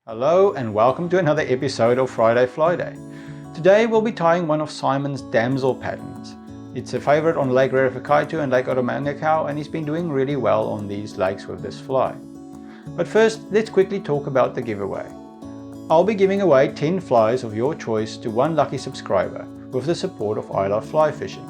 Hello and welcome to another episode of Friday Fly Day. Today we'll be tying one of Simon's damsel patterns. It's a favorite on Lake Rarefikaito and Lake Otomangakau, and he's been doing really well on these lakes with this fly. But first, let's quickly talk about the giveaway. I'll be giving away 10 flies of your choice to one lucky subscriber with the support of I Love Fly Fishing.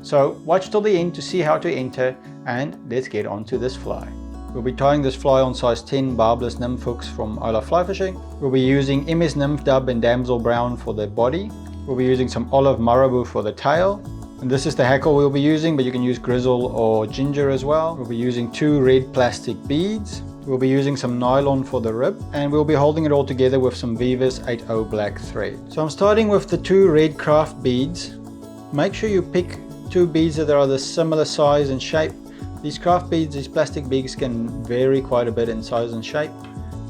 So watch till the end to see how to enter, and let's get on to this fly. We'll be tying this fly on size 10 barbless nymph hooks from I Love Fly Fishing. We'll be using MS Nymph Dub and Damsel Brown for the body. We'll be using some olive marabou for the tail. And this is the hackle we'll be using, but you can use grizzle or ginger as well. We'll be using 2 red plastic beads. We'll be using some nylon for the rib, and we'll be holding it all together with some Vivas 80 black thread. So I'm starting with the 2 red craft beads. Make sure you pick 2 beads that are the similar size and shape. These craft beads, these plastic beads, can vary quite a bit in size and shape,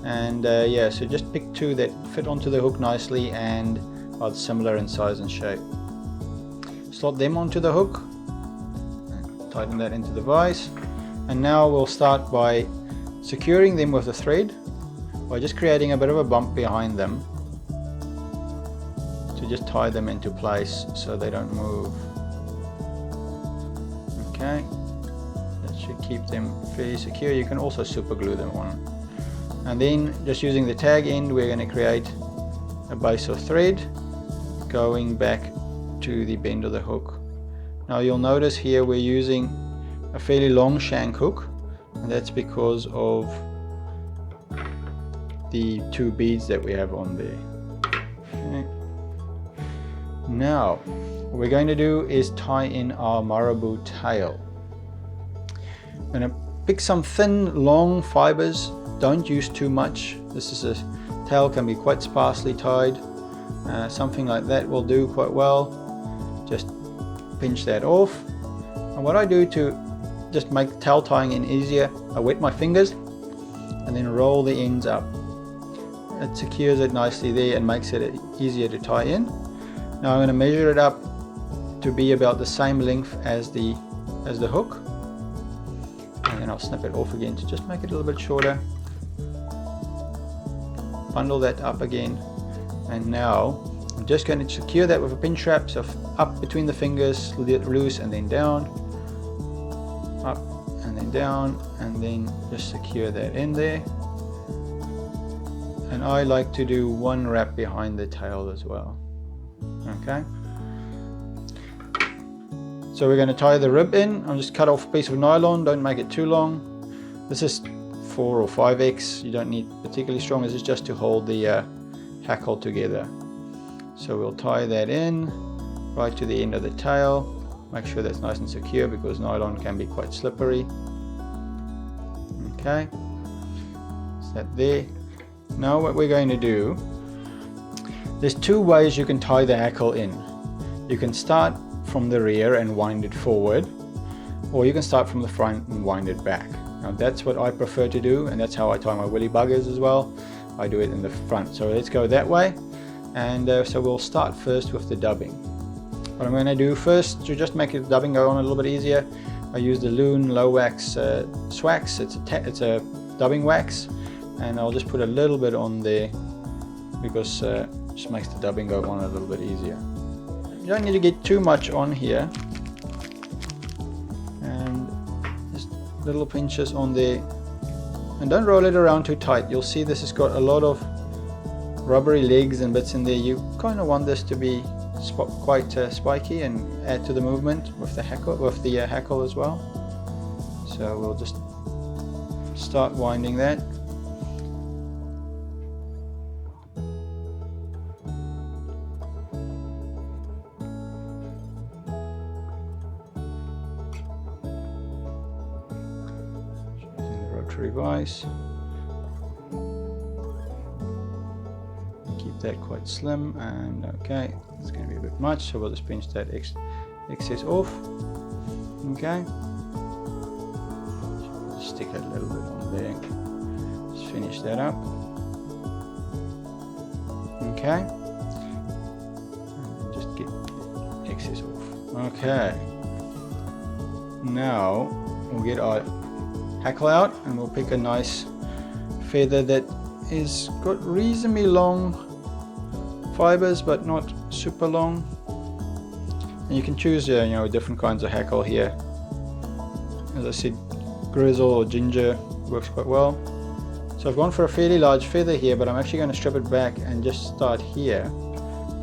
and yeah, so just pick 2 that fit onto the hook nicely and are similar in size and shape. Slot them onto the hook, tighten that into the vise, and now we'll start by securing them with the thread by just creating a bit of a bump behind them to just tie them into place so they don't move. Okay. Should keep them fairly secure. You can also super glue them on, and then just using the tag end, we're going to create a base of thread going back to the bend of the hook. Now you'll notice here we're using a fairly long shank hook, and that's because of the 2 beads that we have on there. Okay. Now what we're going to do is tie in our marabou tail. I'm going to pick some thin, long fibers. Don't use too much. Tail can be quite sparsely tied. Something like that will do quite well. Just pinch that off. And what I do to just make tail tying in easier, I wet my fingers and then roll the ends up. It secures it nicely there and makes it easier to tie in. Now I'm going to measure it up to be about the same length as the hook. And then I'll snip it off again to just make it a little bit shorter. Bundle that up again, and now I'm just going to secure that with a pin strap, so up between the fingers, loose, and then down, up and then down, and then just secure that in there. And I like to do 1 wrap behind the tail as well. Okay. So we're going to tie the rib in. I'll just cut off a piece of nylon, don't make it too long. This is 4 or 5x, you don't need particularly strong, this is just to hold the hackle together. So we'll tie that in right to the end of the tail. Make sure that's nice and secure because nylon can be quite slippery. Okay, is that there? Now what we're going to do, there's 2 ways you can tie the hackle in. You can start from the rear and wind it forward, or you can start from the front and wind it back. Now that's what I prefer to do, and that's how I tie my willy buggers as well. I do it in the front, so let's go that way. And so we'll start first with the dubbing. What I'm going to do first to just make the dubbing go on a little bit easier, I use the Loon Low Wax Swax. It's a dubbing wax, and I'll just put a little bit on there because it just makes the dubbing go on a little bit easier. You don't need to get too much on here, and just little pinches on there, and don't roll it around too tight. You'll see this has got a lot of rubbery legs and bits in there. You kind of want this to be quite spiky and add to the movement with the hackle as well. So we'll just start winding that. Vise. Keep that quite slim, and okay, it's going to be a bit much, so we'll just pinch that excess off. Okay, just stick it a little bit on there. Just finish that up. Okay, and just get the excess off. Okay, now we'll get our hackle out, and we'll pick a nice feather that is got reasonably long fibers, but not super long. And you can choose different kinds of hackle here. As I said, grizzle or ginger works quite well. So I've gone for a fairly large feather here, but I'm actually going to strip it back and just start here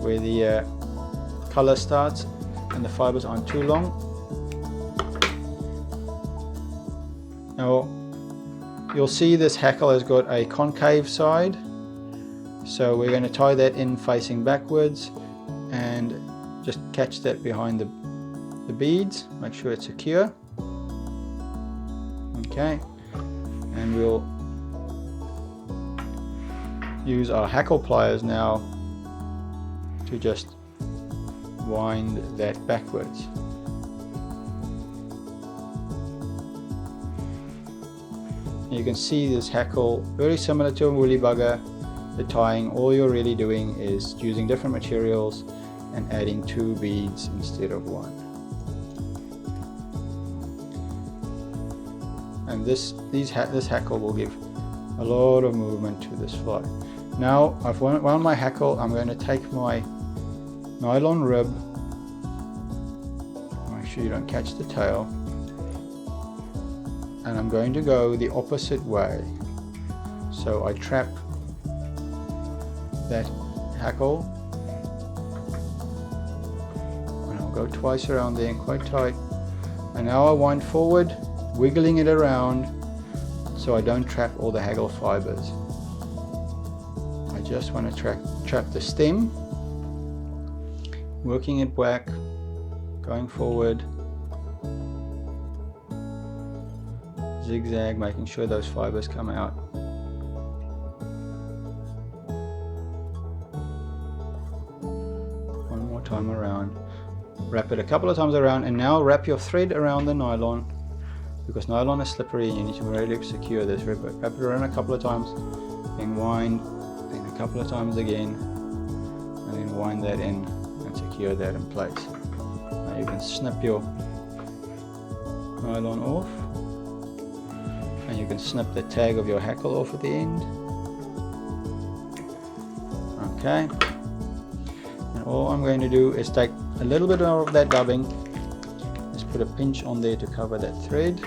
where the color starts and the fibers aren't too long. Now you'll see this hackle has got a concave side, so we're going to tie that in facing backwards and just catch that behind the beads, make sure it's secure. Okay, and we'll use our hackle pliers now to just wind that backwards. You can see this hackle very similar to a woolly bugger. The tying, all you're really doing is using different materials and adding 2 beads instead of 1. And this hackle will give a lot of movement to this fly. Now I've wound my hackle. I'm going to take my nylon rib, make sure you don't catch the tail, and I'm going to go the opposite way. So I trap that hackle and I'll go twice around there and quite tight, and now I wind forward, wiggling it around so I don't trap all the hackle fibers. I just want to trap the stem, working it back, going forward, zigzag, making sure those fibers come out. One more time around, wrap it a couple of times around, and now wrap your thread around the nylon, because nylon is slippery and you need to really secure this. Wrap it around a couple of times, then wind, then a couple of times again, and then wind that in and secure that in place. Now you can snip your nylon off, and you can snip the tag of your hackle off at the end. Okay, and all I'm going to do is take a little bit of that dubbing, just put a pinch on there to cover that thread.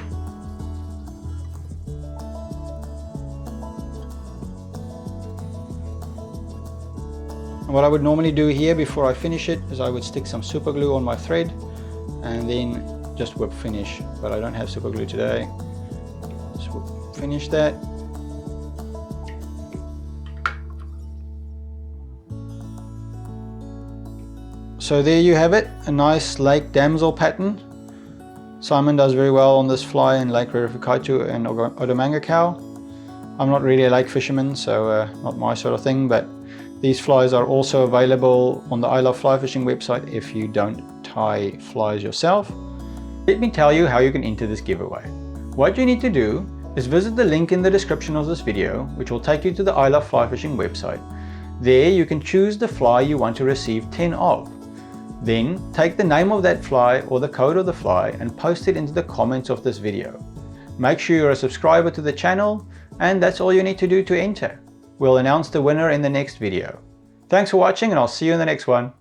And what I would normally do here before I finish it is I would stick some super glue on my thread and then just whip finish, but I don't have super glue today. Just whip finish that. So there you have it, a nice lake damsel pattern. Simon does very well on this fly in Lake Rerefukaitu and Odomangakau. I'm not really a lake fisherman, so not my sort of thing, but these flies are also available on the I Love Fly Fishing website if you don't tie flies yourself. Let me tell you how you can enter this giveaway. What you need to do is visit the link in the description of this video, which will take you to the I Love Fly Fishing website. There you can choose the fly you want to receive 10 of. Then take the name of that fly or the code of the fly and post it into the comments of this video. Make sure you're a subscriber to the channel, and that's all you need to do to enter. We'll announce the winner in the next video. Thanks for watching, and I'll see you in the next one.